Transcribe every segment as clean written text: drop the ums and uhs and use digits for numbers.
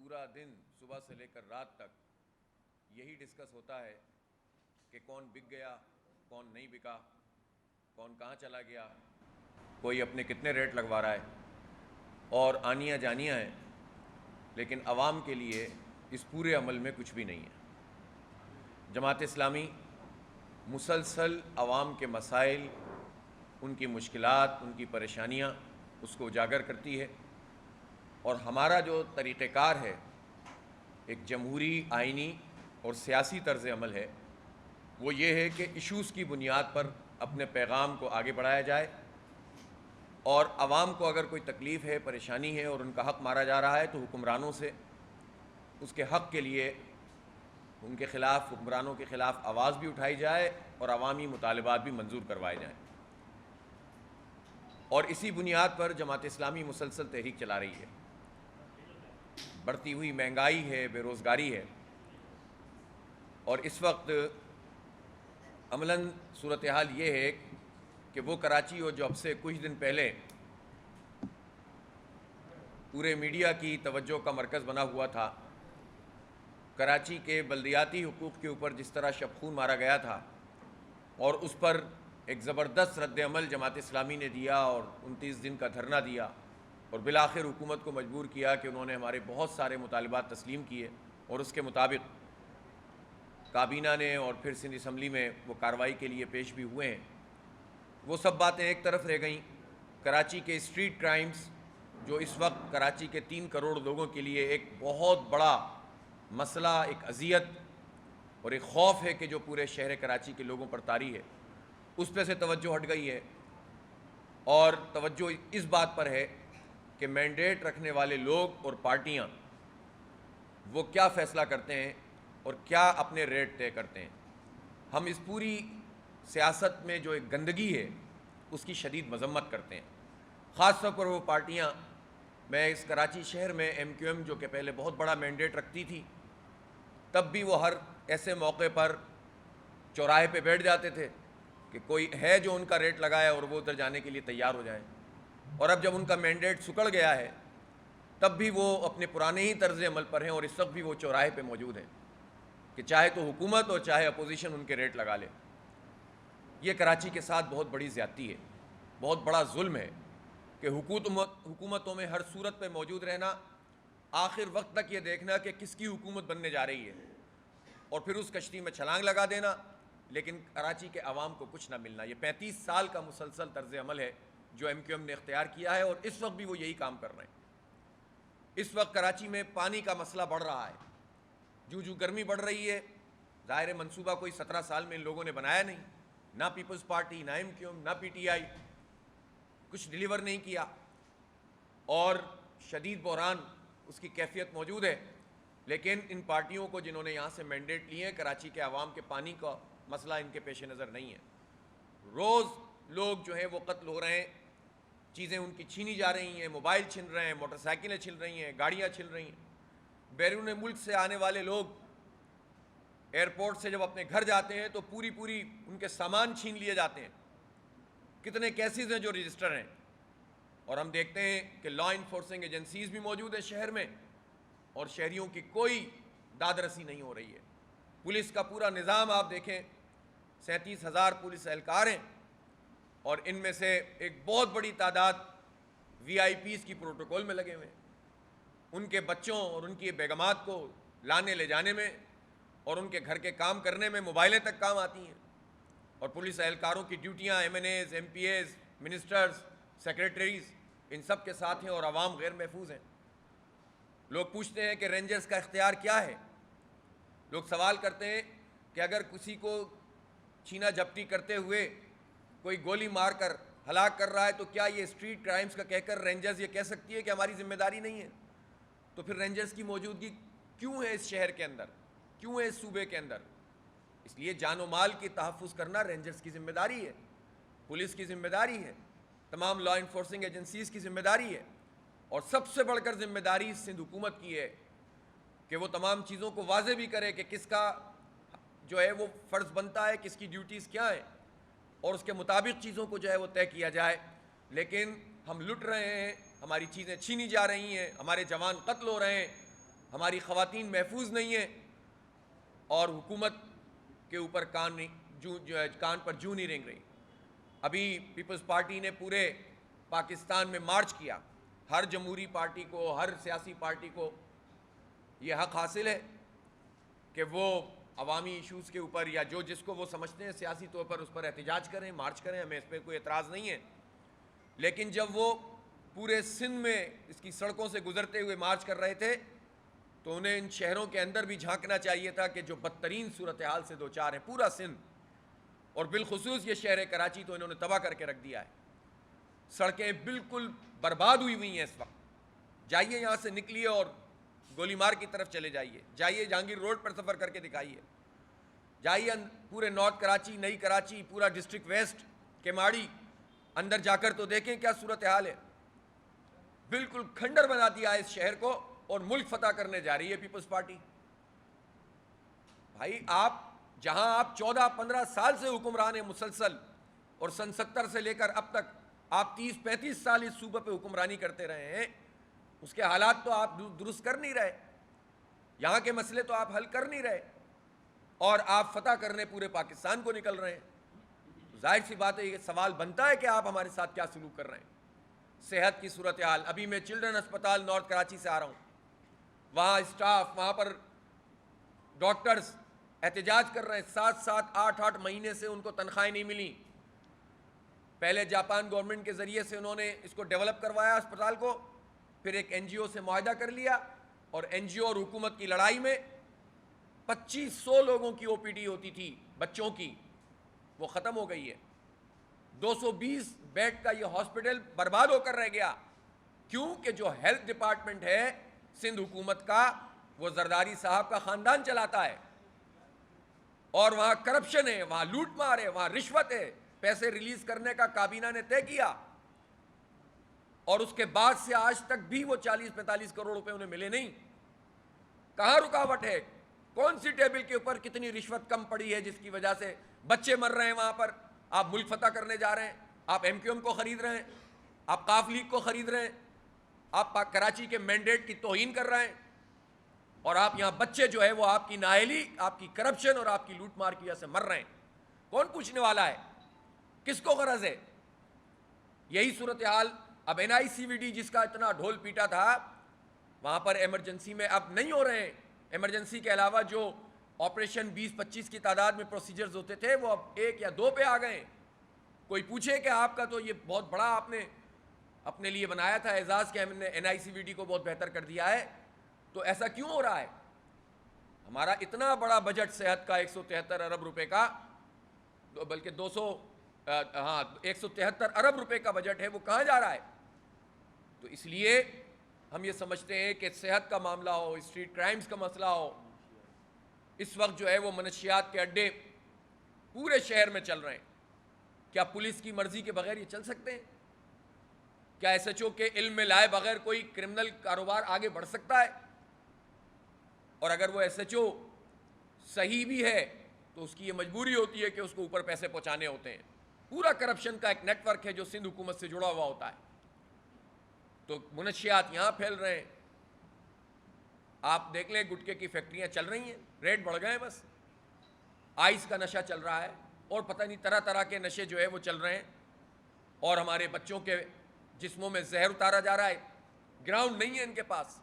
پورا دن صبح سے لے کر رات تک یہی ڈسکس ہوتا ہے کہ کون بک گیا، کون نہیں بکا، کون کہاں چلا گیا، کوئی اپنے کتنے ریٹ لگوا رہا ہے، اور آنیاں جانیاں ہیں، لیکن عوام کے لیے اس پورے عمل میں کچھ بھی نہیں ہے۔ جماعت اسلامی مسلسل عوام کے مسائل، ان کی مشکلات، ان کی پریشانیاں اس کو اجاگر کرتی ہے، اور ہمارا جو طریقہ کار ہے ایک جمہوری، آئینی اور سیاسی طرز عمل ہے، وہ یہ ہے کہ ایشوز کی بنیاد پر اپنے پیغام کو آگے بڑھایا جائے، اور عوام کو اگر کوئی تکلیف ہے، پریشانی ہے اور ان کا حق مارا جا رہا ہے تو حکمرانوں سے اس کے حق کے لیے ان کے خلاف، حکمرانوں کے خلاف آواز بھی اٹھائی جائے اور عوامی مطالبات بھی منظور کروائے جائیں۔ اور اسی بنیاد پر جماعت اسلامی مسلسل تحریک چلا رہی ہے۔ بڑھتی ہوئی مہنگائی ہے، بے روزگاری ہے، اور اس وقت عملاً صورتحال یہ ہے کہ وہ کراچی جو اب سے کچھ دن پہلے پورے میڈیا کی توجہ کا مرکز بنا ہوا تھا، کراچی کے بلدیاتی حقوق کے اوپر جس طرح شبخون مارا گیا تھا، اور اس پر ایک زبردست رد عمل جماعت اسلامی نے دیا اور 29 دن کا دھرنا دیا، اور بالآخر حکومت کو مجبور کیا کہ انہوں نے ہمارے بہت سارے مطالبات تسلیم کیے، اور اس کے مطابق کابینہ نے اور پھر سندھ اسمبلی میں وہ کارروائی کے لیے پیش بھی ہوئے ہیں۔ وہ سب باتیں ایک طرف رہ گئیں۔ کراچی کے اسٹریٹ کرائمز جو اس وقت کراچی کے 3 کروڑ لوگوں کے لیے ایک بہت بڑا مسئلہ، ایک اذیت اور ایک خوف ہے کہ جو پورے شہر کراچی کے لوگوں پر طاری ہے، اس پہ سے توجہ ہٹ گئی ہے، اور توجہ اس بات پر ہے کہ مینڈیٹ رکھنے والے لوگ اور پارٹیاں وہ کیا فیصلہ کرتے ہیں اور کیا اپنے ریٹ طے کرتے ہیں۔ ہم اس پوری سیاست میں جو ایک گندگی ہے اس کی شدید مذمت کرتے ہیں، خاص طور پر وہ پارٹیاں۔ میں اس کراچی شہر میں ایم کیو ایم جو کہ پہلے بہت بڑا مینڈیٹ رکھتی تھی، تب بھی وہ ہر ایسے موقع پر چوراہے پہ بیٹھ جاتے تھے کہ کوئی ہے جو ان کا ریٹ لگائے اور وہ ادھر جانے کے لیے تیار ہو جائیں، اور اب جب ان کا مینڈیٹ سکڑ گیا ہے تب بھی وہ اپنے پرانے ہی طرز عمل پر ہیں، اور اس وقت بھی وہ چوراہے پہ موجود ہیں کہ چاہے تو حکومت اور چاہے اپوزیشن ان کے ریٹ لگا لے۔ یہ کراچی کے ساتھ بہت بڑی زیادتی ہے، بہت بڑا ظلم ہے کہ حکومتوں میں ہر صورت پہ موجود رہنا، آخر وقت تک یہ دیکھنا کہ کس کی حکومت بننے جا رہی ہے، اور پھر اس کشتی میں چھلانگ لگا دینا، لیکن کراچی کے عوام کو کچھ نہ ملنا۔ یہ 35 سال کا مسلسل طرز عمل ہے جو ایم کیو ایم نے اختیار کیا ہے، اور اس وقت بھی وہ یہی کام کر رہے ہیں۔ اس وقت کراچی میں پانی کا مسئلہ بڑھ رہا ہے، جو گرمی بڑھ رہی ہے، ظاہر منصوبہ کوئی 17 سال میں ان لوگوں نے بنایا نہیں، نہ پیپلز پارٹی، نہ ایم کیو ایم، نہ پی ٹی آئی، کچھ ڈیلیور نہیں کیا، اور شدید بحران اس کی کیفیت موجود ہے۔ لیکن ان پارٹیوں کو جنہوں نے یہاں سے مینڈیٹ لیے ہیں، کراچی کے عوام کے پانی کا مسئلہ ان کے پیش نظر نہیں ہے۔ روز لوگ جو ہیں وہ قتل ہو رہے ہیں، چیزیں ان کی چھینی جا رہی ہیں، موبائل چھن رہے ہیں، موٹر سائیکلیں چھن رہی ہیں، گاڑیاں چھن رہی ہیں۔ بیرون ملک سے آنے والے لوگ ایئرپورٹ سے جب اپنے گھر جاتے ہیں تو پوری ان کے سامان چھین لیے جاتے ہیں۔ کتنے کیسز ہیں جو رجسٹر ہیں، اور ہم دیکھتے ہیں کہ لا انفورسنگ ایجنسیز بھی موجود ہیں شہر میں، اور شہریوں کی کوئی داد رسی نہیں ہو رہی ہے۔ پولیس کا پورا نظام آپ دیکھیں، 37,000 پولیس اہلکار ہیں، اور ان میں سے ایک بہت بڑی تعداد وی آئی پیز کی پروٹوکول میں لگے ہوئے ہیں، ان کے بچوں اور ان کی بیگمات کو لانے لے جانے میں اور ان کے گھر کے کام کرنے میں موبائلیں تک کام آتی ہیں، اور پولیس اہلکاروں کی ڈیوٹیاں MNAs, MPAs, ministers, secretaries ان سب کے ساتھ ہیں، اور عوام غیر محفوظ ہیں۔ لوگ پوچھتے ہیں کہ رینجرز کا اختیار کیا ہے؟ لوگ سوال کرتے ہیں کہ اگر کسی کو چھینا جھپٹی کرتے ہوئے کوئی گولی مار کر ہلاک کر رہا ہے تو کیا یہ اسٹریٹ کرائمز کا کہہ کر رینجرز یہ کہہ سکتی ہے کہ ہماری ذمہ داری نہیں ہے؟ تو پھر رینجرز کی موجودگی کیوں ہے اس شہر کے اندر، کیوں ہے اس صوبے کے اندر؟ اس لیے جان و مال کی تحفظ کرنا رینجرز کی ذمہ داری ہے، پولیس کی ذمہ داری ہے، تمام لا انفورسنگ ایجنسیز کی ذمہ داری ہے، اور سب سے بڑھ کر ذمہ داری سندھ حکومت کی ہے کہ وہ تمام چیزوں کو واضح بھی کرے کہ کس کا جو ہے وہ فرض بنتا ہے، کس کی ڈیوٹیز کیا ہیں، اور اس کے مطابق چیزوں کو جو ہے وہ طے کیا جائے۔ لیکن ہم لٹ رہے ہیں، ہماری چیزیں چھینی جا رہی ہیں، ہمارے جوان قتل ہو رہے ہیں، ہماری خواتین محفوظ نہیں ہیں اور حکومت کے اوپر کان پر جوں نہیں رینگ رہی. ابھی پیپلز پارٹی نے پورے پاکستان میں مارچ کیا. ہر جمہوری پارٹی کو, ہر سیاسی پارٹی کو یہ حق حاصل ہے کہ وہ عوامی ایشوز کے اوپر یا جو جس کو وہ سمجھتے ہیں سیاسی طور پر اس پر احتجاج کریں, مارچ کریں. ہمیں اس پہ کوئی اعتراض نہیں ہے. لیکن جب وہ پورے سندھ میں اس کی سڑکوں سے گزرتے ہوئے مارچ کر رہے تھے تو انہیں ان شہروں کے اندر بھی جھانکنا چاہیے تھا کہ جو بدترین صورتحال سے دوچار ہے پورا سندھ, اور بالخصوص یہ شہر کراچی تو انہوں نے تباہ کر کے رکھ دیا ہے. سڑکیں بالکل برباد ہوئی ہوئی ہیں اس وقت. جائیے یہاں سے نکلیے اور گولی مار کی طرف چلے جائیے, جائیے جہانگیر روڈ پر سفر کر کے دکھائیے, جائیے پورے نارتھ کراچی, نئی کراچی, پورا ڈسٹرکٹ ویسٹ, کیماڑی, اندر جا کر تو دیکھیں کیا صورتحال ہے. بالکل کھنڈر بنا دیا ہے اس شہر کو اور ملک فتح کرنے جا رہی ہے پیپلز پارٹی. بھائی جہاں آپ 14-15 سال سے حکمران ہیں مسلسل, اور سن 70 سے لے کر اب تک آپ 30-35 سال اس صوبے پہ حکمرانی کرتے رہے ہیں, اس کے حالات تو آپ درست کر نہیں رہے, یہاں کے مسئلے تو آپ حل کر نہیں رہے, اور آپ فتح کرنے پورے پاکستان کو نکل رہے ہیں. ظاہر سی بات ہے یہ سوال بنتا ہے کہ آپ ہمارے ساتھ کیا سلوک کر رہے ہیں. صحت کی صورتحال, ابھی میں چلڈرن اسپتال نارتھ کراچی سے آ رہا ہوں, وہاں اسٹاف, وہاں پر ڈاکٹرز احتجاج کر رہے ہیں. 7-7, 8-8 مہینے سے ان کو تنخواہیں نہیں ملیں. پہلے جاپان گورنمنٹ کے ذریعے سے انہوں نے اس کو ڈیولپ کروایا اسپتال کو, پھر ایک این جی او سے معاہدہ کر لیا, اور این جی او اور حکومت کی لڑائی میں 2500 لوگوں کی او پی ڈی ہوتی تھی بچوں کی, وہ ختم ہو گئی ہے. 220 بیڈ کا یہ ہاسپٹل برباد ہو کر رہ گیا. کیوں کہ جو ہیلتھ ڈپارٹمنٹ ہے سندھ حکومت کا وہ زرداری صاحب کا خاندان چلاتا ہے, اور وہاں کرپشن ہے, وہاں لوٹ مار ہے, وہاں رشوت ہے. پیسے ریلیز کرنے کا کابینہ نے طے کیا, اور اس کے بعد سے آج تک بھی وہ 40-45 کروڑ روپے انہیں ملے نہیں. کہاں رکاوٹ ہے؟ کون سی ٹیبل کے اوپر کتنی رشوت کم پڑی ہے جس کی وجہ سے بچے مر رہے ہیں وہاں پر؟ آپ ملک فتح کرنے جا رہے ہیں, آپ ایم کیو ایم کو خرید رہے ہیں, آپ قاف لیگ کو خرید رہے ہیں, آپ کراچی کے مینڈیٹ کی توہین کر رہے ہیں, اور آپ یہاں بچے جو ہے وہ آپ کی نااہلی, آپ کی کرپشن اور آپ کی لوٹ مار کی وجہ سے مر رہے ہیں. کون پوچھنے والا ہے؟ کس کو غرض ہے؟ یہی صورتحال اب این آئی سی وی ڈی جس کا اتنا ڈھول پیٹا تھا, وہاں پر ایمرجنسی میں اب نہیں ہو رہے ہیں. ایمرجنسی کے علاوہ جو آپریشن 20-25 کی تعداد میں پروسیجرز ہوتے تھے وہ اب 1 یا 2 پہ آ گئے. کوئی پوچھے کہ آپ کا تو یہ بہت بڑا آپ نے اپنے لیے بنایا تھا اعزاز کہ ہم نے این آئی سی وی ڈی کو بہت بہتر کر دیا ہے, تو ایسا کیوں ہو رہا ہے؟ ہمارا اتنا بڑا بجٹ صحت کا 173 ارب روپے کا, بلکہ 173 ارب روپے کا بجٹ ہے, وہ کہاں جا رہا ہے؟ تو اس لیے ہم یہ سمجھتے ہیں کہ صحت کا معاملہ ہو, اسٹریٹ کرائمز کا مسئلہ ہو, اس وقت جو ہے وہ منشیات کے اڈے پورے شہر میں چل رہے ہیں. کیا پولیس کی مرضی کے بغیر یہ چل سکتے ہیں؟ کیا ایس ایچ او کے علم میں لائے بغیر کوئی کرمنل کاروبار آگے بڑھ سکتا ہے؟ اور اگر وہ ایس ایچ او صحیح بھی ہے تو اس کی یہ مجبوری ہوتی ہے کہ اس کو اوپر پیسے پہنچانے ہوتے ہیں. پورا کرپشن کا ایک نیٹ ورک ہے جو سندھ حکومت سے جڑا ہوا ہوتا ہے. تو منشیات یہاں پھیل رہے ہیں. آپ دیکھ لیں گٹکے کی فیکٹریاں چل رہی ہیں, ریٹ بڑھ گئے ہیں, بس آئس کا نشہ چل رہا ہے, اور پتہ نہیں طرح طرح کے نشے جو ہے وہ چل رہے ہیں, اور ہمارے بچوں کے جسموں میں زہر اتارا جا رہا ہے. گراؤنڈ نہیں ہے ان کے پاس,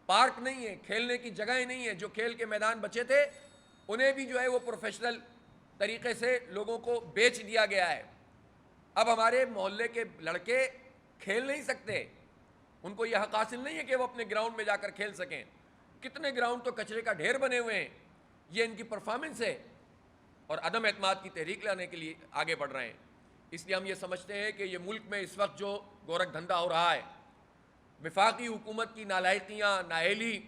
پارک نہیں ہے, کھیلنے کی جگہیں نہیں ہیں. جو کھیل کے میدان بچے تھے انہیں بھی جو ہے وہ پروفیشنل طریقے سے لوگوں کو بیچ دیا گیا ہے. اب ہمارے محلے کے لڑکے کھیل نہیں سکتے, ان کو یہ حق حاصل نہیں ہے کہ وہ اپنے گراؤنڈ میں جا کر کھیل سکیں. کتنے گراؤنڈ تو کچرے کا ڈھیر بنے ہوئے ہیں. یہ ان کی پرفارمنس ہے, اور عدم اعتماد کی تحریک لانے کے لیے آگے بڑھ رہے ہیں. اس لیے ہم یہ سمجھتے ہیں کہ یہ ملک میں اس وقت جو گورکھ دھندا ہو رہا ہے, وفاقی حکومت کی نالائقیاں, نااہلی,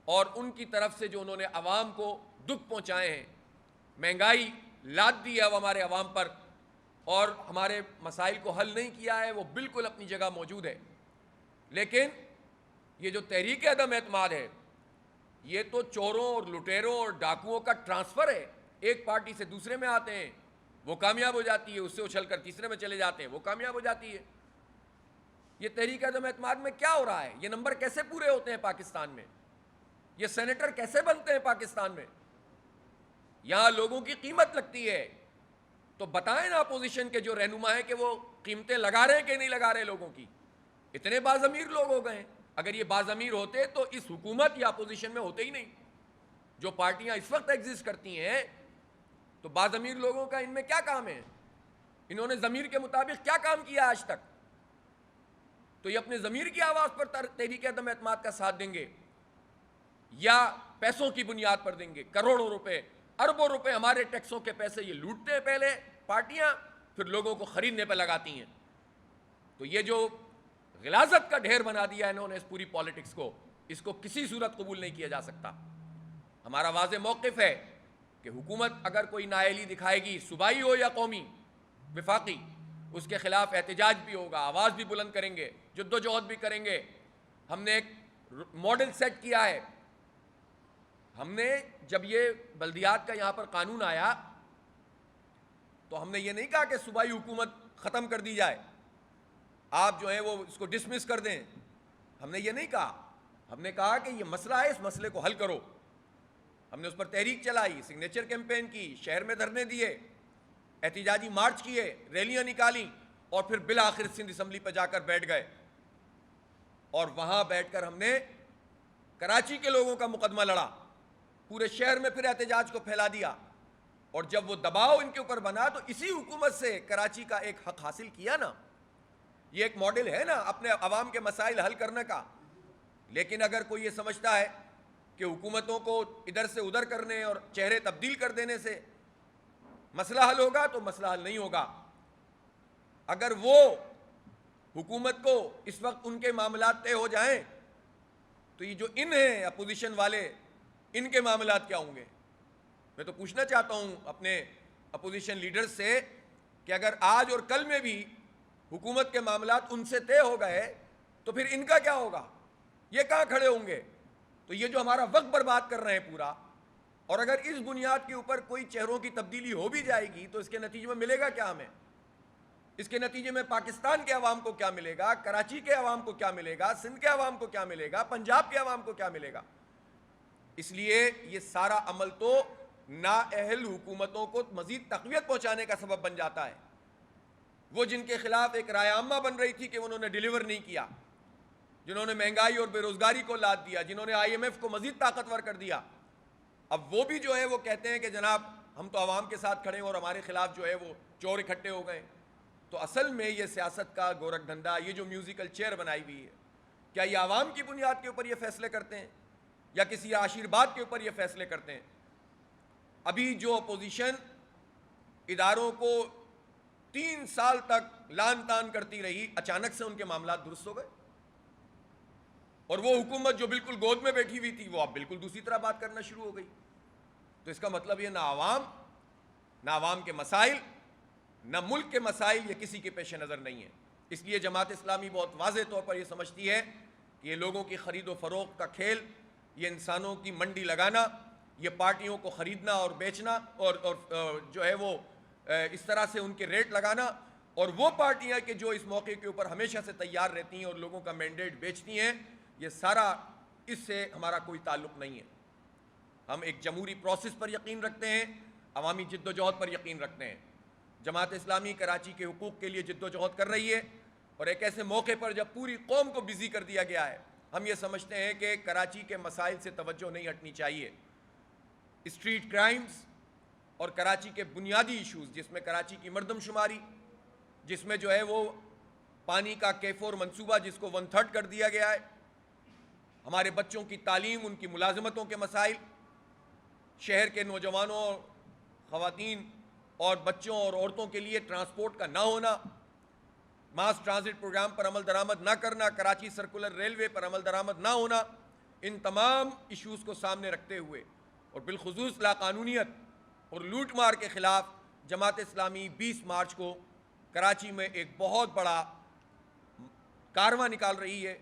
اور ان کی طرف سے جو انہوں نے عوام کو دکھ پہنچائے ہیں, مہنگائی لاد دی ہے اب ہمارے عوام پر, اور ہمارے مسائل کو حل نہیں کیا ہے, وہ بالکل اپنی جگہ موجود ہے. لیکن یہ جو تحریک عدم اعتماد ہے, یہ تو چوروں اور لٹیروں اور ڈاکوؤں کا ٹرانسفر ہے. ایک پارٹی سے دوسرے میں آتے ہیں, وہ کامیاب ہو جاتی ہے, اس سے اچھل کر تیسرے میں چلے جاتے ہیں, وہ کامیاب ہو جاتی ہے. یہ تحریک عدم اعتماد میں کیا ہو رہا ہے؟ یہ نمبر کیسے پورے ہوتے ہیں پاکستان میں؟ یہ سینیٹر کیسے بنتے ہیں پاکستان میں؟ یہاں لوگوں کی قیمت لگتی ہے، تو بتائیں نا اپوزیشن کے جو رہنما ہیں کہ وہ قیمتیں لگا رہے ہیں کہ نہیں لگا رہے لوگوں کی؟ اتنے باضمیر لوگ ہو گئے ہیں، اگر یہ باضمیر ہوتے تو اس حکومت یا اپوزیشن میں ہوتے ہی نہیں۔ جو پارٹیاں اس وقت ایگزسٹ کرتی ہیں تو باضمیر لوگوں کا ان میں کیا کام ہے؟ انہوں نے ضمیر کے مطابق کیا کام کیا آج تک؟ تو یہ اپنے ضمیر کی آواز پر تحریک عدم اعتماد کا ساتھ دیں گے یا پیسوں کی بنیاد پر دیں گے؟ کروڑوں روپے، اربوں روپے ہمارے ٹیکسوں کے پیسے یہ لوٹتے ہیں پہلے پارٹیاں، پھر لوگوں کو خریدنے پہ لگاتی ہیں۔ تو یہ جو غلاظت کا ڈھیر بنا دیا ہے انہوں نے اس پوری پالیٹکس کو، اس کو کسی صورت قبول نہیں کیا جا سکتا۔ ہمارا واضح موقف ہے کہ حکومت اگر کوئی نااہلی دکھائے گی، صوبائی ہو یا قومی وفاقی، اس کے خلاف احتجاج بھی ہوگا، آواز بھی بلند کریں گے، جد و جہد بھی کریں گے۔ ہم نے ایک ماڈل سیٹ کیا ہے۔ ہم نے جب یہ بلدیات کا یہاں پر قانون آیا تو ہم نے یہ نہیں کہا کہ صوبائی حکومت ختم کر دی جائے، آپ جو ہے وہ اس کو ڈسمس کر دیں، ہم نے یہ نہیں کہا۔ ہم نے کہا کہ یہ مسئلہ ہے، اس مسئلے کو حل کرو۔ ہم نے اس پر تحریک چلائی، سگنیچر کیمپین کی، شہر میں دھرنے دیے، احتجاجی مارچ کیے، ریلیاں نکالی، اور پھر بالآخر سندھ اسمبلی پہ جا کر بیٹھ گئے، اور وہاں بیٹھ کر ہم نے کراچی کے لوگوں کا مقدمہ لڑا، پورے شہر میں پھر احتجاج کو پھیلا دیا، اور جب وہ دباؤ ان کے اوپر بنا تو اسی حکومت سے کراچی کا ایک حق حاصل کیا نا۔ یہ ایک ماڈل ہے نا اپنے عوام کے مسائل حل کرنے کا۔ لیکن اگر کوئی یہ سمجھتا ہے کہ حکومتوں کو ادھر سے ادھر کرنے اور چہرے تبدیل کر دینے سے مسئلہ حل ہوگا، تو مسئلہ حل نہیں ہوگا۔ اگر وہ حکومت کو اس وقت ان کے معاملات طے ہو جائیں تو یہ جو ان ہیں اپوزیشن والے، ان کے معاملات کیا ہوں گے؟ میں تو پوچھنا چاہتا ہوں اپنے اپوزیشن لیڈرز سے کہ اگر آج اور کل میں بھی حکومت کے معاملات ان سے طے ہو گئے تو پھر ان کا کیا ہوگا؟ یہ کہاں کھڑے ہوں گے؟ تو یہ جو ہمارا وقت برباد کر رہے ہیں پورا، اور اگر اس بنیاد کے اوپر کوئی چہروں کی تبدیلی ہو بھی جائے گی تو اس کے نتیجے میں ملے گا کیا ہمیں؟ اس کے نتیجے میں پاکستان کے عوام کو کیا ملے گا؟ کراچی کے عوام کو کیا ملے گا؟ سندھ کے عوام کو کیا ملے گا؟ پنجاب کے عوام کو کیا ملے گا؟ اس لیے یہ سارا عمل تو نااہل حکومتوں کو مزید تقویت پہنچانے کا سبب بن جاتا ہے۔ وہ جن کے خلاف ایک رائے عامہ بن رہی تھی کہ انہوں نے ڈیلیور نہیں کیا، جنہوں نے مہنگائی اور بے روزگاری کو لاد دیا، جنہوں نے IMF کو مزید طاقتور کر دیا، اب وہ بھی جو ہے وہ کہتے ہیں کہ جناب ہم تو عوام کے ساتھ کھڑے ہیں اور ہمارے خلاف جو ہے وہ چور اکٹھے ہو گئے۔ تو اصل میں یہ سیاست کا گورکھ دھندا، یہ جو میوزیکل چیئر بنائی ہوئی ہے، کیا یہ عوام کی بنیاد کے اوپر یہ فیصلے کرتے ہیں یا کسی آشیرواد کے اوپر یہ فیصلے کرتے ہیں؟ ابھی جو اپوزیشن اداروں کو 3 سال تک لان تان کرتی رہی، اچانک سے ان کے معاملات درست ہو گئے، اور وہ حکومت جو بالکل گود میں بیٹھی ہوئی تھی وہ اب بالکل دوسری طرح بات کرنا شروع ہو گئی۔ تو اس کا مطلب یہ نہ عوام کے مسائل، نہ ملک کے مسائل یہ کسی کے پیش نظر نہیں ہے۔ اس لیے جماعت اسلامی بہت واضح طور پر یہ سمجھتی ہے کہ یہ لوگوں کی خرید و فروخت کا کھیل، یہ انسانوں کی منڈی لگانا، یہ پارٹیوں کو خریدنا اور بیچنا، اور جو ہے وہ اس طرح سے ان کے ریٹ لگانا، اور وہ پارٹیاں کہ جو اس موقع کے اوپر ہمیشہ سے تیار رہتی ہیں اور لوگوں کا مینڈیٹ بیچتی ہیں، یہ سارا اس سے ہمارا کوئی تعلق نہیں ہے۔ ہم ایک جمہوری پروسیس پر یقین رکھتے ہیں، عوامی جد و جہد پر یقین رکھتے ہیں۔ جماعت اسلامی کراچی کے حقوق کے لیے جد و جہد کر رہی ہے، اور ایک ایسے موقع پر جب پوری قوم کو بزی کر دیا گیا ہے، ہم یہ سمجھتے ہیں کہ کراچی کے مسائل سے توجہ نہیں ہٹنی چاہیے۔ اسٹریٹ کرائمز اور کراچی کے بنیادی ایشوز، جس میں کراچی کی مردم شماری، جس میں جو ہے وہ پانی کا K4 منصوبہ جس کو 1/3 کر دیا گیا ہے، ہمارے بچوں کی تعلیم، ان کی ملازمتوں کے مسائل، شہر کے نوجوانوں، خواتین اور بچوں اور عورتوں کے لیے ٹرانسپورٹ کا نہ ہونا، ماس ٹرانزٹ پروگرام پر عمل درآمد نہ کرنا، کراچی سرکولر ریلوے پر عمل درآمد نہ ہونا، ان تمام ایشوز کو سامنے رکھتے ہوئے اور بالخصوص لاقانونیت اور لوٹ مار کے خلاف جماعت اسلامی 20 مارچ کو کراچی میں ایک بہت بڑا کارواں نکال رہی ہے۔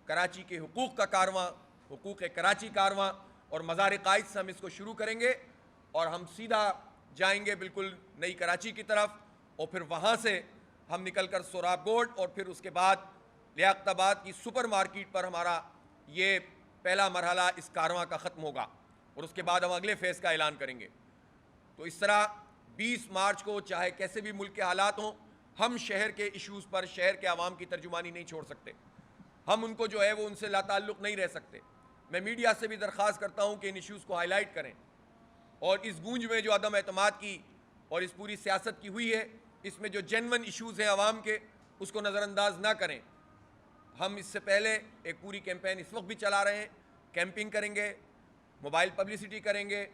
کراچی کے حقوق کا کارواں، حقوق کراچی کارواں، اور مزار قائد سے ہم اس کو شروع کریں گے، اور ہم سیدھا جائیں گے بالکل نئی کراچی کی طرف، اور پھر وہاں سے ہم نکل کر سوراب گوٹ، اور پھر اس کے بعد لیاقت آباد کی سپر مارکیٹ پر ہمارا یہ پہلا مرحلہ اس کارواں کا ختم ہوگا اور اس کے بعد ہم اگلے فیز کا اعلان کریں گے. تو اس طرح 20 مارچ کو چاہے کیسے بھی ملک کے حالات ہوں، ہم شہر کے ایشوز پر شہر کے عوام کی ترجمانی نہیں چھوڑ سکتے. ہم ان کو جو ہے وہ ان سے لا تعلق نہیں رہ سکتے. میں میڈیا سے بھی درخواست کرتا ہوں کہ ان ایشوز کو ہائی لائٹ کریں اور اس گونج میں جو عدم اعتماد کی اور اس پوری سیاست کی ہوئی ہے، اس میں جو جینون ایشوز ہیں عوام کے، اس کو نظر انداز نہ کریں. ہم اس سے پہلے ایک پوری کیمپین اس وقت بھی چلا رہے ہیں. کیمپنگ کریں گے، موبائل پبلسٹی کریں گے،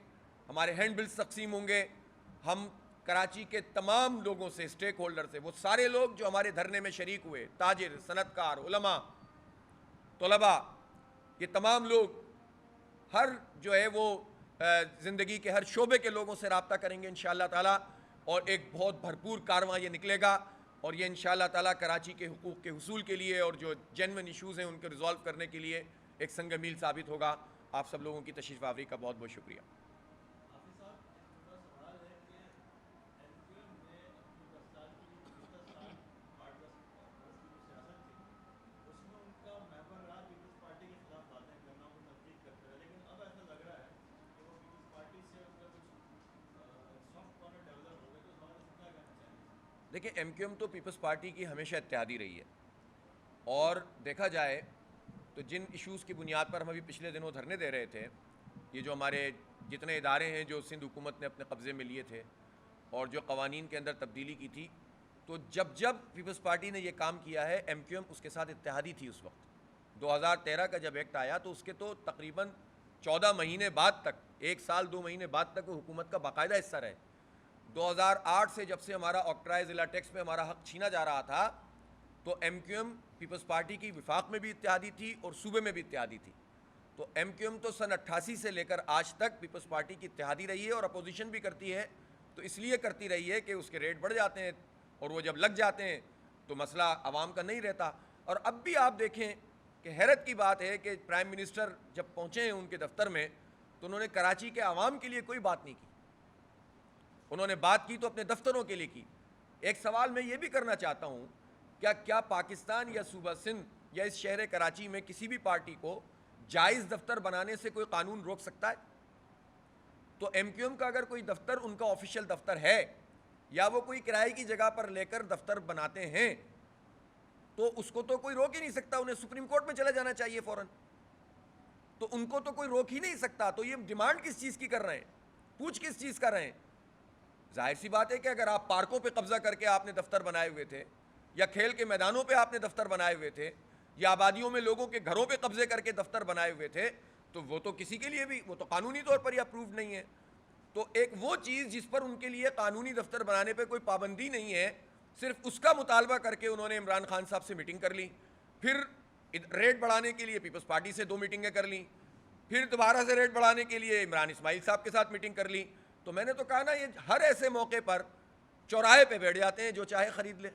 ہمارے ہینڈ بلز تقسیم ہوں گے. ہم کراچی کے تمام لوگوں سے، اسٹیک ہولڈر سے، وہ سارے لوگ جو ہمارے دھرنے میں شریک ہوئے، تاجر، صنعت کار، علماء، طلباء، یہ تمام لوگ ہر جو ہے وہ زندگی کے ہر شعبے کے لوگوں سے رابطہ کریں گے انشاءاللہ تعالیٰ، اور ایک بہت بھرپور کارواں یہ نکلے گا. اور یہ انشاءاللہ تعالیٰ کراچی کے حقوق کے حصول کے لیے اور جو جینون ایشوز ہیں ان کو ریزالو کرنے کے لیے ایک سنگ میل ثابت ہوگا. آپ سب لوگوں کی تشریف آوری کا بہت بہت شکریہ. دیکھیں، ایم کیو ایم تو پیپلز پارٹی کی ہمیشہ اتحادی رہی ہے، اور دیکھا جائے تو جن ایشوز کی بنیاد پر ہم ابھی پچھلے دنوں دھرنے دے رہے تھے، یہ جو ہمارے جتنے ادارے ہیں جو سندھ حکومت نے اپنے قبضے میں لیے تھے اور جو قوانین کے اندر تبدیلی کی تھی، تو جب پیپلز پارٹی نے یہ کام کیا ہے، ایم کیو ایم اس کے ساتھ اتحادی تھی. اس وقت 2013 کا جب ایکٹ آیا تو اس کے تو تقریباً 14 مہینے بعد تک، 1 سال 2 مہینے بعد تک وہ حکومت کا باقاعدہ حصہ رہے. 2008 سے جب سے ہمارا آکٹرائے ضلع ٹیکس میں ہمارا حق چھینا جا رہا تھا، تو M Q M peoples party کی وفاق میں بھی اتحادی تھی اور صوبے میں بھی اتحادی تھی. تو ایم کیو ایم تو سن 88 سے لے کر آج تک پیپلز پارٹی کی اتحادی رہی ہے اور اپوزیشن بھی کرتی ہے. تو اس لیے کرتی رہی ہے کہ اس کے ریٹ بڑھ جاتے ہیں اور وہ جب لگ جاتے ہیں تو مسئلہ عوام کا نہیں رہتا. اور اب بھی آپ دیکھیں کہ حیرت کی بات ہے کہ پرائم منسٹر جب پہنچے ہیں ان کے دفتر میں تو انہوں نے کراچی کے عوام کے لیے کوئی بات نہیں کی. انہوں نے بات کی تو اپنے دفتروں کے لیے کی. ایک سوال میں یہ بھی کرنا چاہتا ہوں، کیا پاکستان یا صوبہ سندھ یا اس شہر کراچی میں کسی بھی پارٹی کو جائز دفتر بنانے سے کوئی قانون روک سکتا ہے؟ تو ایم کیو ایم کا اگر کوئی دفتر ان کا آفیشیل دفتر ہے یا وہ کوئی کرائے کی جگہ پر لے کر دفتر بناتے ہیں تو اس کو تو کوئی روک ہی نہیں سکتا. انہیں سپریم کورٹ میں چلے جانا چاہیے فوراً. تو ان کو تو کوئی روک ہی نہیں سکتا. تو یہ ڈیمانڈ کس چیز کی کر رہے ہیں؟ پوچھ کس چیز کر رہے ہیں؟ ظاہر سی بات ہے کہ اگر آپ پارکوں پہ قبضہ کر کے آپ نے دفتر بنائے ہوئے تھے، یا کھیل کے میدانوں پہ آپ نے دفتر بنائے ہوئے تھے، یا آبادیوں میں لوگوں کے گھروں پہ قبضے کر کے دفتر بنائے ہوئے تھے، تو وہ تو کسی کے لیے بھی وہ تو قانونی طور پر ہی اپرووڈ نہیں ہے. تو ایک وہ چیز جس پر ان کے لیے قانونی دفتر بنانے پہ کوئی پابندی نہیں ہے، صرف اس کا مطالبہ کر کے انہوں نے عمران خان صاحب سے میٹنگ کر لی. پھر ریٹ بڑھانے کے لیے پیپلز پارٹی سے 2 میٹنگیں کر لیں. پھر دوبارہ سے ریٹ بڑھانے کے لیے عمران اسماعیل صاحب کے ساتھ میٹنگ کر لی. تو میں نے تو کہا نا، یہ ہر ایسے موقع پر چوراہے پہ بیٹھ جاتے ہیں، جو چاہے خرید لے.